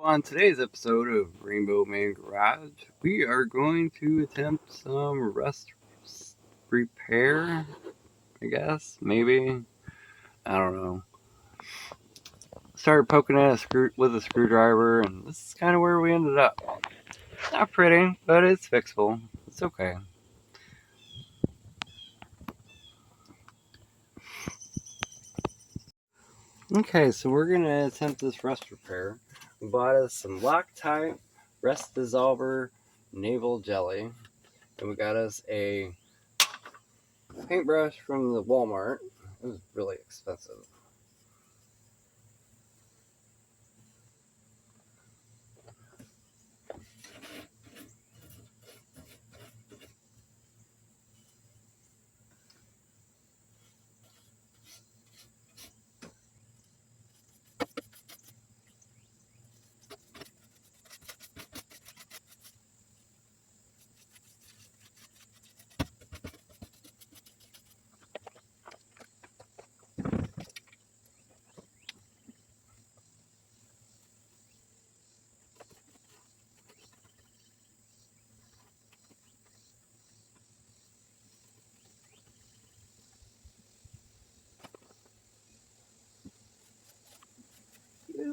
On today's episode of Rainbow Man Garage, we are going to attempt some rust repair, I guess, maybe. I don't know. Started poking at with a screwdriver, and this is kind of where we ended up. Not pretty, but it's fixable. It's okay. Okay, so we're going to attempt this rust repair. We bought us some Loctite Rust Dissolver Naval Jelly, and we got us a paintbrush from the Walmart. It was really expensive.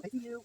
Thank you.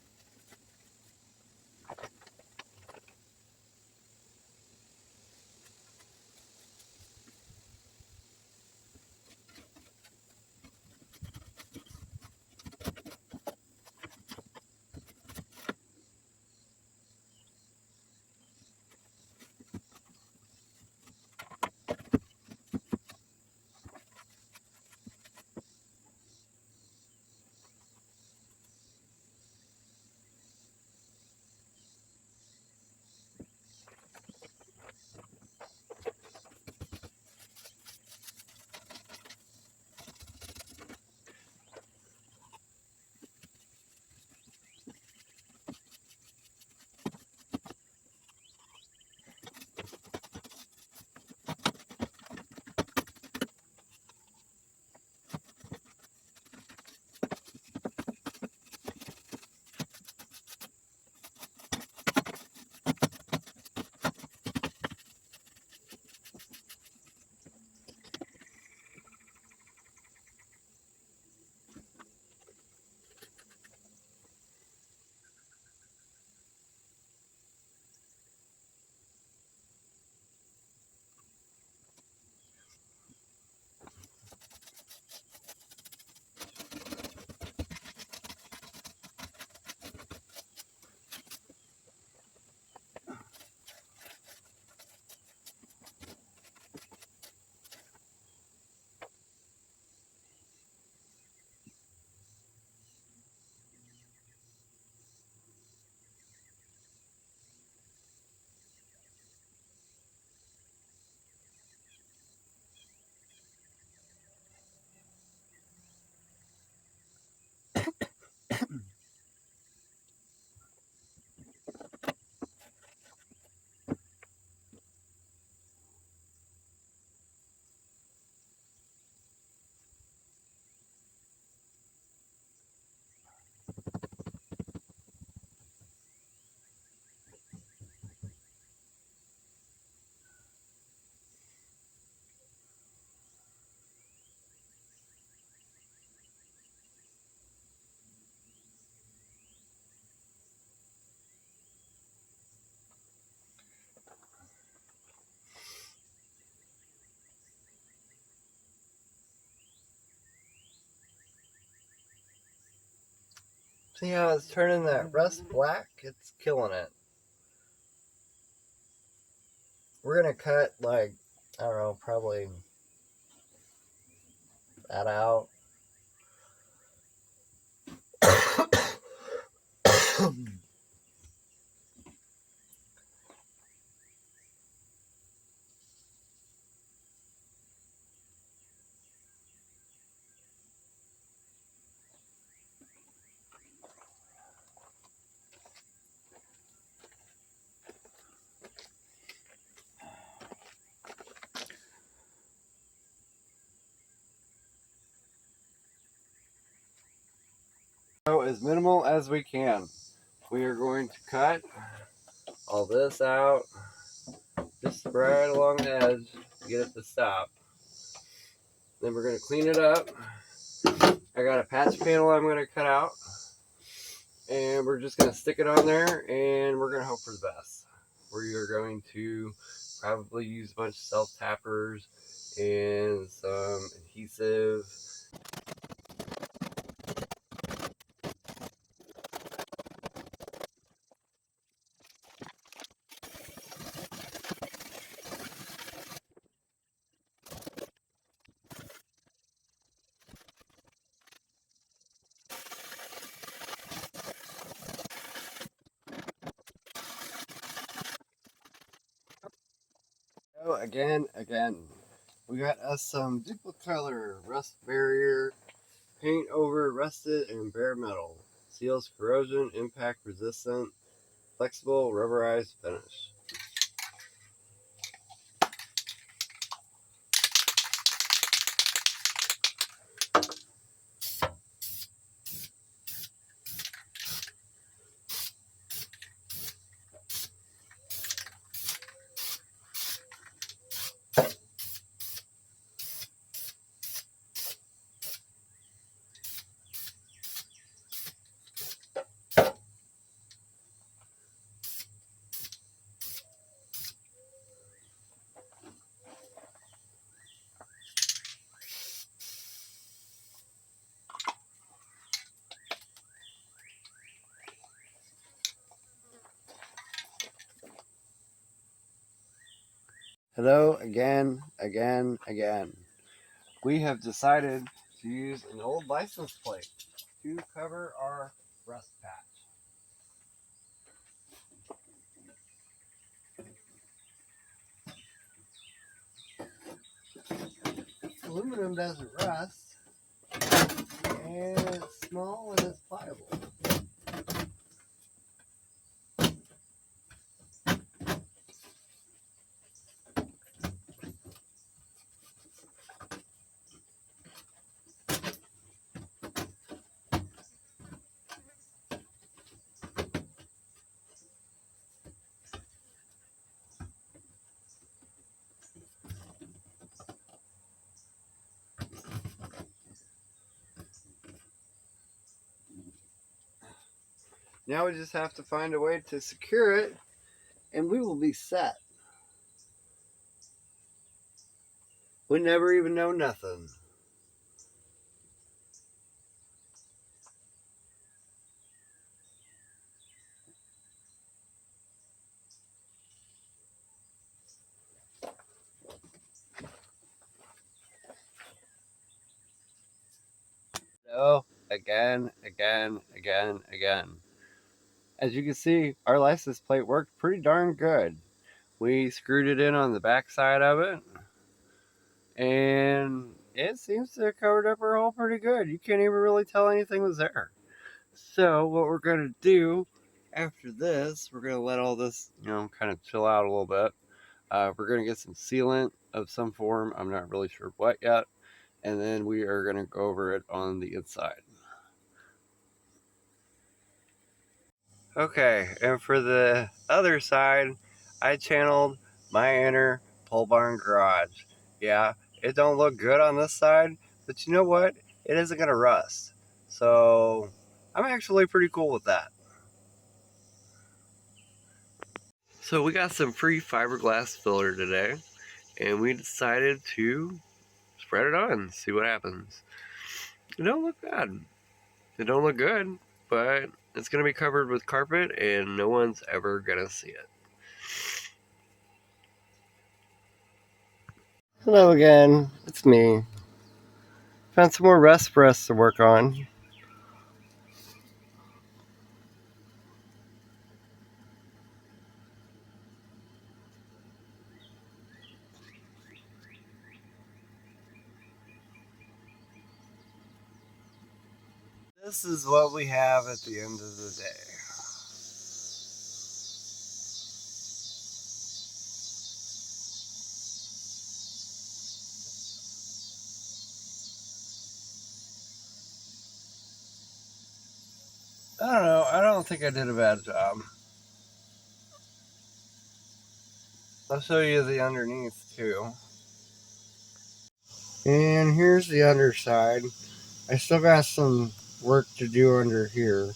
See how it's turning that rust black? It's killing it. We're going to cut, like, I don't know, probably that out. As minimal as we can. we are going to cut all this out, just right along the edge to get it to stop. Then we're going to clean it up. I got a patch panel I'm going to cut out, and we're just going to stick it on there, and we're going to hope for the best. We are going to probably use a bunch of self-tappers and some adhesive. Oh, again, we got us some Duplicolor rust barrier paint over rusted and bare metal. Seals corrosion, impact resistant, flexible rubberized finish. Hello again. We have decided to use an old license plate to cover our rust patch. Aluminum doesn't rust, and it's small and it's pliable. Now we just have to find a way to secure it, and we will be set. We never even know nothing. So, again. As you can see, our license plate worked pretty darn good. We screwed it in on the back side of it, and it seems to have covered up our hole pretty good. You can't even really tell anything was there. So what we're going to do after this, we're going to let all this, kind of chill out a little bit. We're going to get some sealant of some form. I'm not really sure what yet. And then we are going to go over it on the inside. Okay, and for the other side, I channeled my inner pole barn garage. Yeah, it don't look good on this side, but you know what? It isn't going to rust. So I'm actually pretty cool with that. So we got some free fiberglass filler today, and we decided to spread it on, see what happens. It don't look bad. It don't look good, but it's going to be covered with carpet, and no one's ever going to see it. Hello again, it's me. Found some more rust for us to work on. This is what we have at the end of the day. I don't know. I don't don't think I did a bad job. I'll show you the underneath too. And here's the underside. I still got some work to do under here.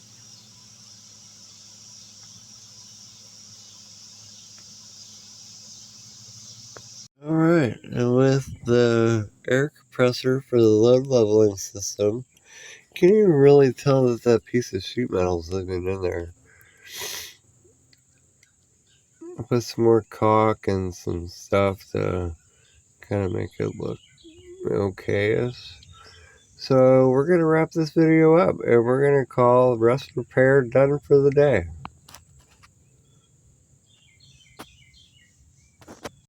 Alright, and with the air compressor for the load leveling system, can you really tell that that piece of sheet metal is living in there? I put some more caulk and some stuff to kind of make it look okay-ish. So we're going to wrap this video up and we're going to call rust repair done for the day.